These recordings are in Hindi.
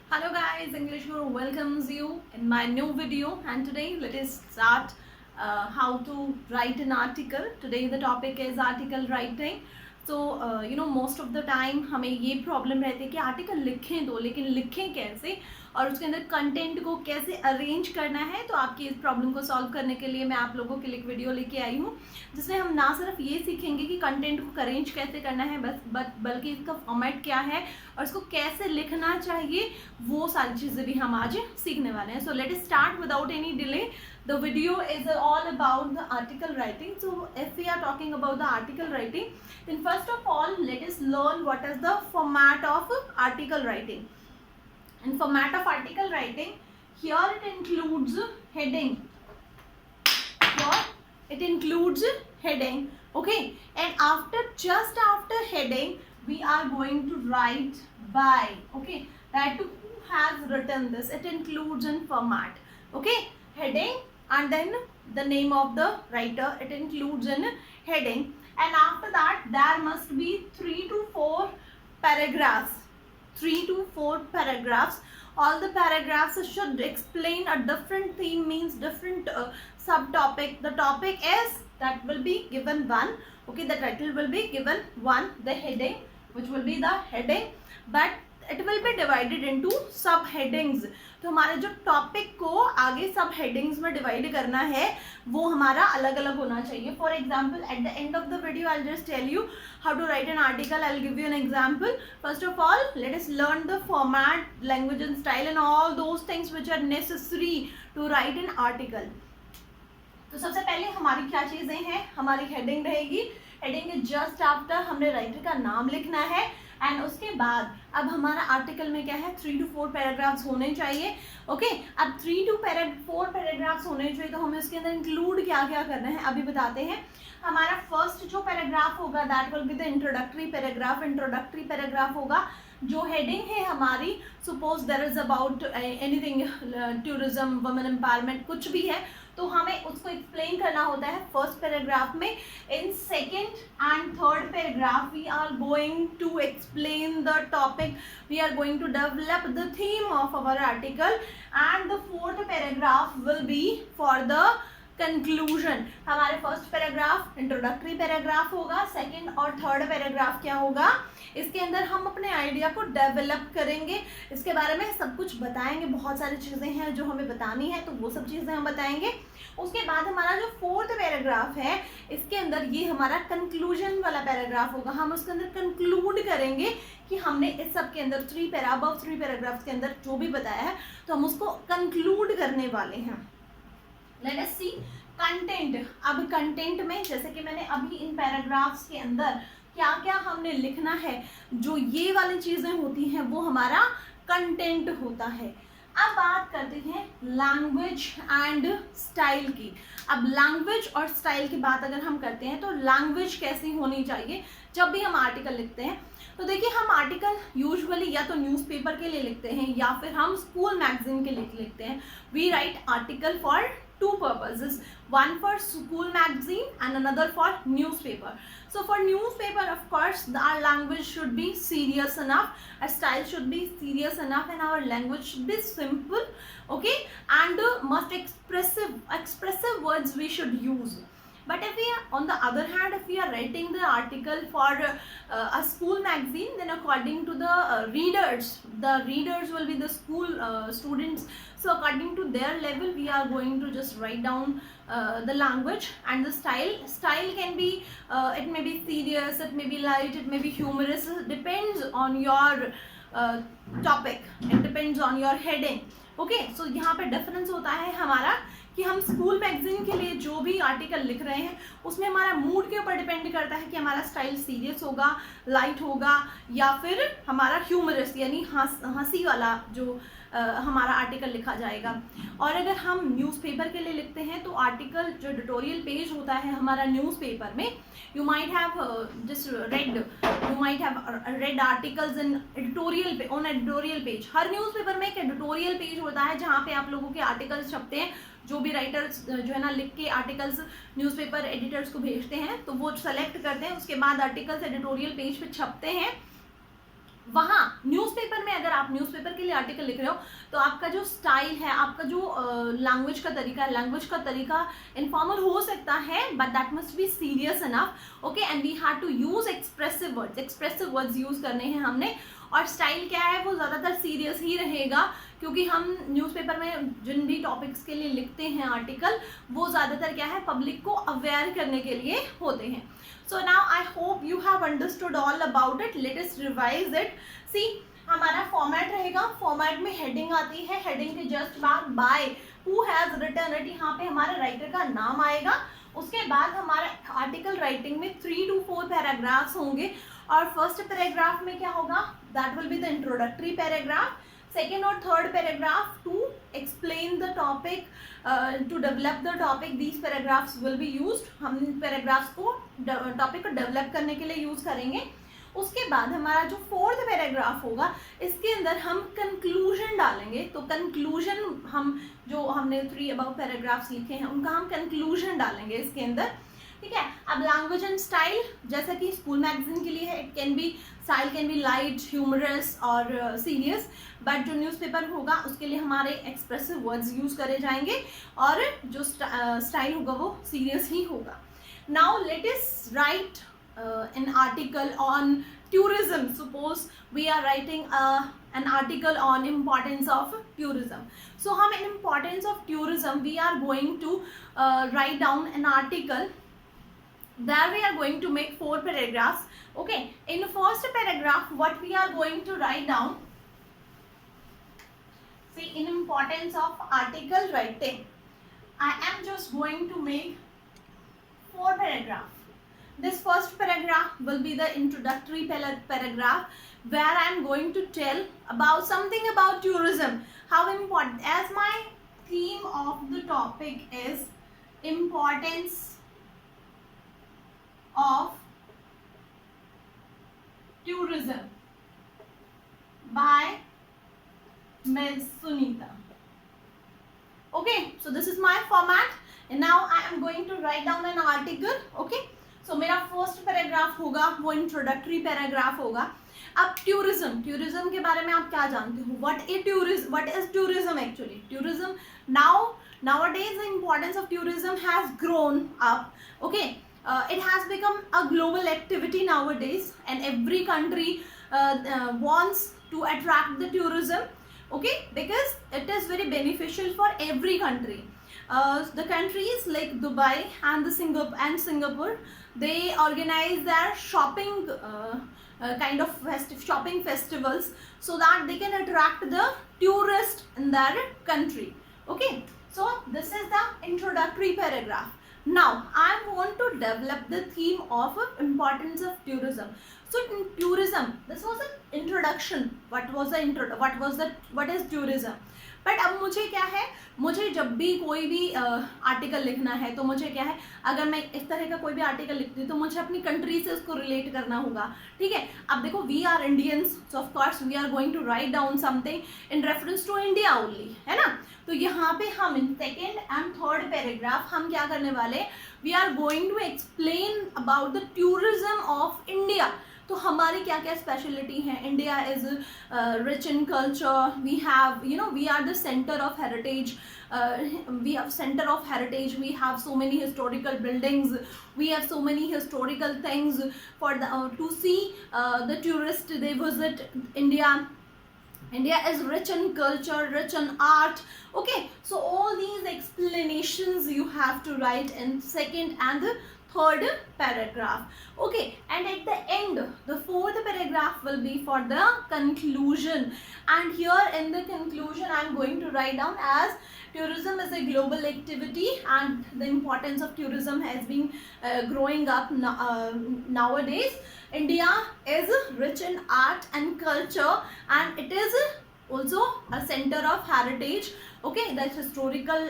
Hello guys, English Guru welcomes you in my new video, and today let us start how to write an article. Today the topic is article writing. So most of the time हमें ये प्रॉब्लम रहती है कि आर्टिकल लिखें तो लेकिन लिखें कैसे और उसके अंदर कंटेंट को कैसे अरेंज करना है। तो आपकी इस प्रॉब्लम को सॉल्व करने के लिए मैं आप लोगों के लिए एक वीडियो लेके आई हूँ जिसमें हम ना सिर्फ ये सीखेंगे कि कंटेंट को अरेंज कैसे करना है बल्कि इसका फॉर्मेट क्या है और इसको कैसे लिखना चाहिए, वो सारी चीज़ें भी हम आज सीखने वाले हैं। So let us start without any delay. The video is all about the article writing. So if we are talking about the article writing, then first of all let us learn what is the format of article writing. In format of article writing, here it includes heading. Here it includes heading. Okay, and just after heading we are going to write by. Okay, that who has written this, it includes in format. Okay, heading and then the name of the writer, it includes in heading, and after that there must be 3 to 4 paragraphs. 3 to 4 paragraphs. All the paragraphs should explain a different theme, means different subtopic. The topic is that will be given one. Okay, the title will be given one, the heading which will be the heading, but it will be divided into sub headings. तो हमारे जो टॉपिक को आगे सब हेडिंग्स में डिवाइड करना है वो हमारा अलग अलग होना चाहिए. For example at the end of the video I just tell you how to write an article. I will give you an example. First of all let us learn the format, language and style and all those things which are necessary to write an article. तो सबसे पहले हमारी क्या चीज़ें हैं, हमारी हेडिंग रहेगी. हेडिंग के जस्ट आफ्टर हमने राइटर का नाम लिखना है एंड उसके बाद अब हमारा आर्टिकल में क्या है, 3 to 4 पैराग्राफ्स होने चाहिए. ओके, अब 3 to 4 पैराग्राफ्स होने चाहिए तो हमें उसके अंदर इंक्लूड क्या क्या करना है अभी बताते हैं. हमारा फर्स्ट जो पैराग्राफ होगा that will be the introductory paragraph. Introductory paragraph होगा. जो हेडिंग है हमारी, suppose there is about anything, tourism, women empowerment, कुछ भी है तो हमें उसको एक्सप्लेन करना होता है फर्स्ट पैराग्राफ में. In second and third paragraph we are going to explain the topic, we are going to develop the theme of our article, and the fourth paragraph will be for the conclusion. हमारे फर्स्ट पैराग्राफ इंट्रोडक्टरी पैराग्राफ होगा, सेकंड और थर्ड पैराग्राफ क्या होगा, इसके अंदर हम अपने आइडिया को डेवलप करेंगे, इसके बारे में सब कुछ बताएंगे. बहुत सारी चीज़ें हैं जो हमें बतानी है तो वो सब चीज़ें हम बताएंगे. उसके बाद हमारा जो फोर्थ पैराग्राफ है इसके अंदर ये हमारा कंक्लूजन वाला पैराग्राफ होगा. हम उसके अंदर कंक्लूड करेंगे कि हमने इस सब के अंदर 3 पैराग्राफ्स के अंदर जो भी बताया है तो हम उसको कंक्लूड करने वाले हैं. Let us see content. अब कंटेंट में जैसे कि मैंने अभी इन पैराग्राफ्स के अंदर क्या क्या हमने लिखना है, जो ये वाली चीज़ें होती हैं वो हमारा कंटेंट होता है. अब बात करते हैं लैंग्वेज एंड स्टाइल की. अब लैंग्वेज और स्टाइल की बात अगर हम करते हैं तो लैंग्वेज कैसी होनी चाहिए जब भी हम आर्टिकल लिखते हैं. तो देखिए, हम आर्टिकल यूजुअली या तो न्यूज़पेपर के लिए लिखते हैं या फिर हम स्कूल मैगजीन के लिए लिखते हैं. We write article for two purposes, one for school magazine and another for newspaper. So for newspaper, of course, our language should be serious enough, our style should be serious enough, and our language should be simple, okay, and must expressive words we should use. But if we are, on the other hand, if we are writing the article for a school magazine, then according to the readers will be the school students. So according to their level, we are going to just write down the language and the style. Style can be, it may be serious, it may be light, it may be humorous. It depends on your topic. It depends on your heading. Okay, so यहाँ पे difference होता है हमारा कि हम स्कूल मैगजीन के लिए जो भी आर्टिकल लिख रहे हैं उसमें हमारा मूड के ऊपर डिपेंड करता है कि हमारा स्टाइल सीरियस होगा, लाइट होगा, या फिर हमारा ह्यूमरस यानी हंसी वाला जो हमारा आर्टिकल लिखा जाएगा. और अगर हम न्यूज़पेपर के लिए लिखते हैं तो आर्टिकल जो एडिटोरियल पेज होता है हमारा न्यूज़पेपर में, you might have read articles in editorial page. Her newspaper में एक एडिटोरियल पेज होता है जहाँ पे आप लोगों के आर्टिकल्स छपते हैं. जो भी राइटर्स जो है ना लिख के आर्टिकल्स न्यूज़पेपर एडिटर्स को भेजते हैं तो वो सेलेक्ट करते हैं, उसके बाद आर्टिकल्स एडिटोरियल पेज पे छपते हैं. वहाँ न्यूज़पेपर में अगर आप न्यूज़पेपर के लिए आर्टिकल लिख रहे हो तो आपका जो स्टाइल है, आपका जो लैंग्वेज का तरीका है, लैंग्वेज का तरीका इनफॉर्मल हो सकता है, but that must be serious enough, okay. And we have to use expressive words use करने हैं हमने। और स्टाइल क्या है, वो ज़्यादातर सीरियस ही रहेगा, क्योंकि हम न्यूज़पेपर में जिन भी टॉपिक्स के लिए लिखते हैं आर्टिकल, वो ज़्यादातर क्या है, पब्लिक को अवेयर करने के लिए होते हैं। So now I hope you have understood all about it. Let us revise it. See, हमारा फॉर्मेट रहेगा, फॉर्मेट में हेडिंग आती है, हेडिंग के जस्ट बाद by who has written it, यहाँ पे हमारे राइटर का नाम आएगा। उसके बाद हमारे आर्टिकल राइटिंग में 3 to 4 पैराग्राफ्स होंगे, और फर्स्ट पैराग्राफ में क्या होगा, that will be the introductory paragraph. Second और third paragraph to explain the topic, to develop the topic, these paragraphs will be used. हम पैराग्राफ्स को टॉपिक को डेवलप करने के लिए यूज करेंगे। उसके बाद हमारा जो फोर्थ पैराग्राफ होगा, इसके अंदर हम कंक्लूजन डालेंगे। तो कंक्लूजन, हम जो हमने 3 अबव पैराग्राफ्स लिखे हैं उनका हम कंक्लूजन डालेंगे इसके अंदर, ठीक है। अब लैंग्वेज एंड स्टाइल, जैसा कि स्कूल मैगजीन के लिए है, it can be, style can be light, humorous और सीरियस, बट जो न्यूज़पेपर होगा उसके लिए हमारे एक्सप्रेसिव वर्ड्स यूज करे जाएंगे, और जो स्टाइल होगा वो सीरियस ही होगा। Now let us right an article on tourism. Suppose we are writing an article on importance of tourism. So in importance of tourism we are going to write down an article. There we are going to make 4 paragraphs. Okay, in first paragraph what we are going to write down, see, in importance of article writing, I am just going to make 4 paragraphs. This first paragraph will be the introductory paragraph, where I am going to tell about something about tourism, how important, as my theme of the topic is importance of tourism by Ms. Sunita. Okay, so this is my format, and now I am going to write down an article. Okay, so मेरा फर्स्ट पैराग्राफ होगा वो इंट्रोडक्टरी पैराग्राफ होगा। अब टूरिज्म के बारे में आप क्या जानते हो, what is tourism actually. Tourism, nowadays the importance of tourism has grown up, okay. It has become a global activity nowadays, and every country wants to attract the tourism, okay, because it is very beneficial for every country. The countries like Dubai and Singapore, they organize their shopping kind of shopping festivals, so that they can attract the tourist in their country. Okay, so this is the introductory paragraph. Now I want to develop the theme of importance of tourism. So in tourism, this was an introduction. What is tourism? But अब मुझे क्या है, मुझे जब भी कोई भी आर्टिकल लिखना है तो मुझे क्या है, अगर मैं इस तरह का कोई भी आर्टिकल लिखती हूँ तो मुझे अपनी कंट्री से उसको रिलेट करना होगा, ठीक है। अब देखो, we are Indians, so of course we are going to write down something in reference to India only, है ना। तो यहाँ पे हम in second and third paragraph हम क्या करने वाले, we are going to explain about the tourism of India. तो हमारी क्या क्या स्पेशलिटी है, India is rich in culture, we have, you know, we are the centre of heritage, we have center of heritage, we have so many historical buildings, we have so many historical things for the to see, the tourists, they visit India is rich in culture, rich in art, okay. So all these explanations you have to write in second and the third paragraph, okay. And at the end, the fourth paragraph will be for the conclusion, and here in the conclusion I am going to write down as tourism is a global activity, and the importance of tourism has been growing up nowadays. India is rich in art and culture, and it is also a center of heritage, okay. That's historical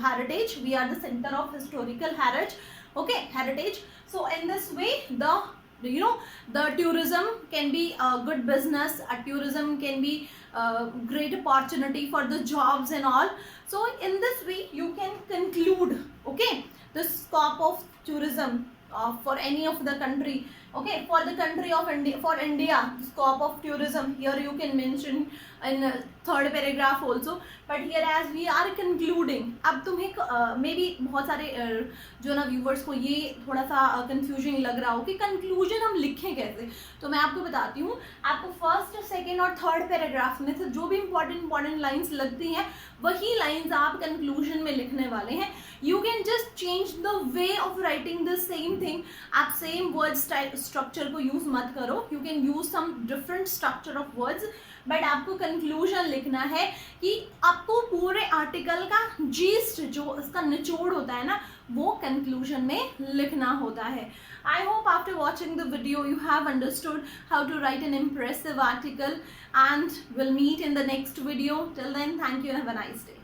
heritage, we are the center of historical heritage, okay, heritage. So in this way, the tourism can be a good business, a tourism can be a great opportunity for the jobs and all. So in this way you can conclude, okay, the scope of tourism for any of the country Okay, for the country of India, for India, the scope of tourism, here you can mention in third paragraph also, but here as we are concluding, अब तुम्हें मे बी बहुत सारे जो ना व्यूवर्स को ये थोड़ा सा कंफ्यूजन लग रहा हो कि कंक्लूजन हम लिखें कैसे, तो मैं आपको बताती हूँ. आपको फर्स्ट, सेकेंड और थर्ड पैराग्राफ में से जो भी इंपॉर्टेंट लाइंस लगती हैं वही लाइंस आप कंक्लूजन में लिखने वाले हैं. You can just change the way of writing the same thing. आप सेम वर्ड स्ट्रक्चर को यूज मत करो. You can use some different structure of words, but आपको कंक्लूजन लिखना है कि आपको पूरे आर्टिकल का जीस्ट जो इसका निचोड़ होता है ना, वो कंक्लूजन में लिखना होता है. I hope after watching the video you have understood how to write an impressive article, and we'll meet in the next video. Till then, thank you and have a nice day.